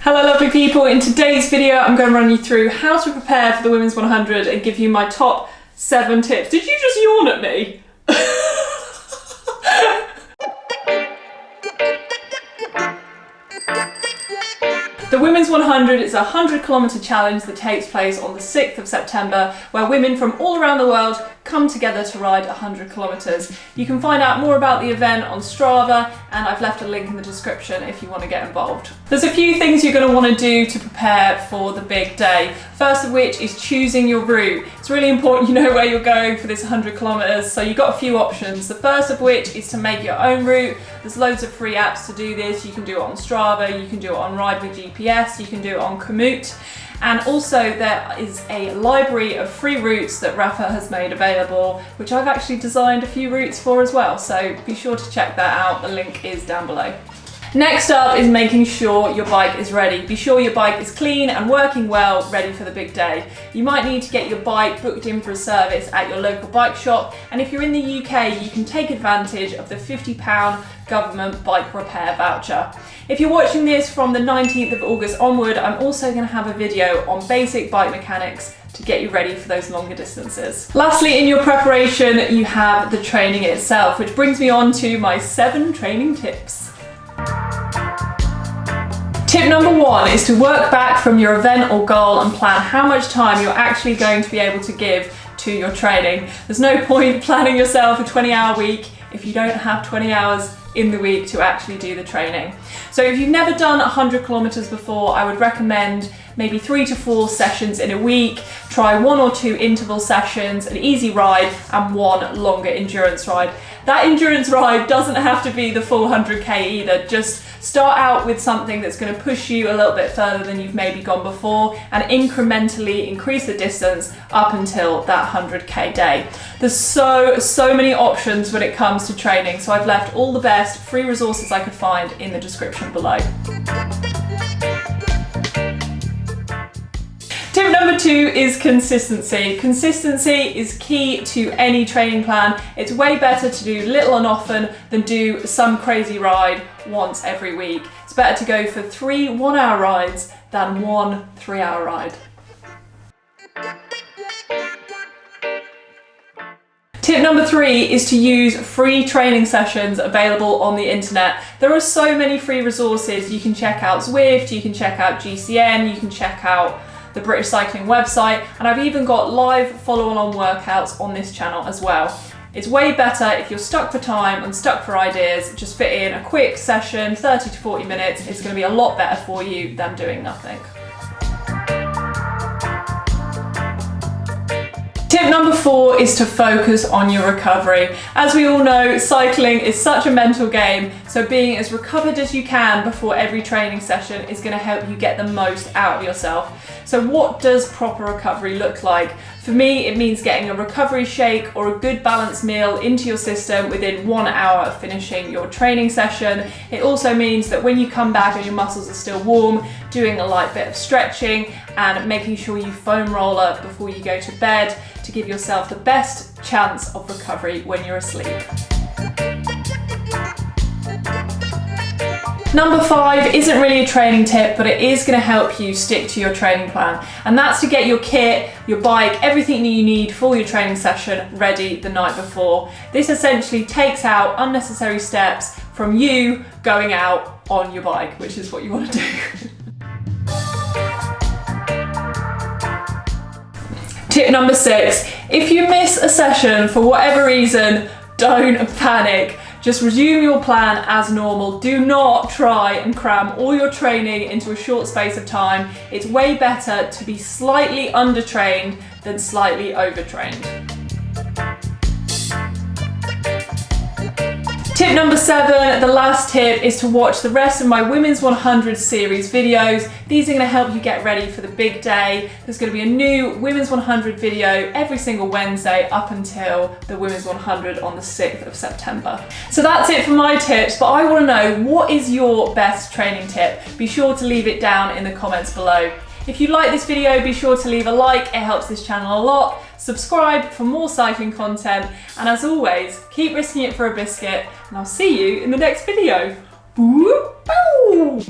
Hello lovely people, in today's video I'm going to run you through how to prepare for the Women's 100 and give you my top 7 tips. Did you just yawn at me? The Women's 100 is a 100-kilometre challenge that takes place on the 6th of September, where women from all around the world come together to ride 100 kilometres. You can find out more about the event on STRAVA, and I've left a link in the description if you want to get involved. There's a few things you're going to want to do to prepare for the big day. First of which is choosing your route. It's really important you know where you're going for this 100 kilometres, so you've got a few options. The first of which is to make your own route. There's loads of free apps to do this. You can do it on Strava, you can do it on Ride with GPS, you can do it on Komoot. And also there is a library of free routes that Rafa has made available, which I've actually designed a few routes for as well, so be sure to check that out. The link is down below. Next up is making sure your bike is ready. Be sure your bike is clean and working well, ready for the big day. You might need to get your bike booked in for a service at your local bike shop, and if you're in the UK, you can take advantage of the £50 government bike repair voucher. If you're watching this from the 19th of August onward, I'm also going to have a video on basic bike mechanics to get you ready for those longer distances. Lastly, in your preparation, you have the training itself, which brings me on to my 7 training tips. Tip number 1 is to work back from your event or goal and plan how much time you're actually going to be able to give to your training. There's no point planning yourself a 20-hour week if you don't have 20 hours in the week to actually do the training. So if you've never done 100 kilometers before, I would recommend maybe 3 to 4 sessions in a week. Try 1 or 2 interval sessions, an easy ride, and 1 longer endurance ride. That endurance ride doesn't have to be the full 100k either. Just start out with something that's going to push you a little bit further than you've maybe gone before, and incrementally increase the distance up until that 100k day. There's so many options when it comes to training, so I've left all the best free resources I could find in the description below. Tip number 2 is consistency. Consistency is key to any training plan. It's way better to do little and often than do some crazy ride once every week. It's better to go for 3 one-hour rides than 1 3-hour ride. Tip number 3 is to use free training sessions available on the internet. There are so many free resources. You can check out Zwift, you can check out GCN, you can check out the British Cycling website, and I've even got live follow-along workouts on this channel as well. It's way better if you're stuck for time and stuck for ideas, just fit in a quick session, 30 to 40 minutes. It's going to be a lot better for you than doing nothing. Tip number 4 is to focus on your recovery. As we all know, cycling is such a mental game, so being as recovered as you can before every training session is going to help you get the most out of yourself. So what does proper recovery look like? For me, it means getting a recovery shake or a good balanced meal into your system within 1 hour of finishing your training session. It also means that when you come back and your muscles are still warm, doing a light bit of stretching and making sure you foam roller before you go to bed to give yourself the best chance of recovery when you're asleep. Number 5 isn't really a training tip, but it is going to help you stick to your training plan. And that's to get your kit, your bike, everything that you need for your training session ready the night before. This essentially takes out unnecessary steps from you going out on your bike, which is what you want to do. Tip number 6, if you miss a session for whatever reason, don't panic. Just resume your plan as normal. Do not try and cram all your training into a short space of time. It's way better to be slightly undertrained than slightly overtrained. Tip number 7, the last tip, is to watch the rest of my Women's 100 series videos. These are going to help you get ready for the big day. There's going to be a new Women's 100 video every single Wednesday up until the Women's 100 on the 6th of September. So that's it for my tips, but I want to know, what is your best training tip? Be sure to leave it down in the comments below. If you like this video, be sure to leave a like, it helps this channel a lot. Subscribe for more cycling content, and as always, keep risking it for a biscuit, and I'll see you in the next video. Woo-hoo!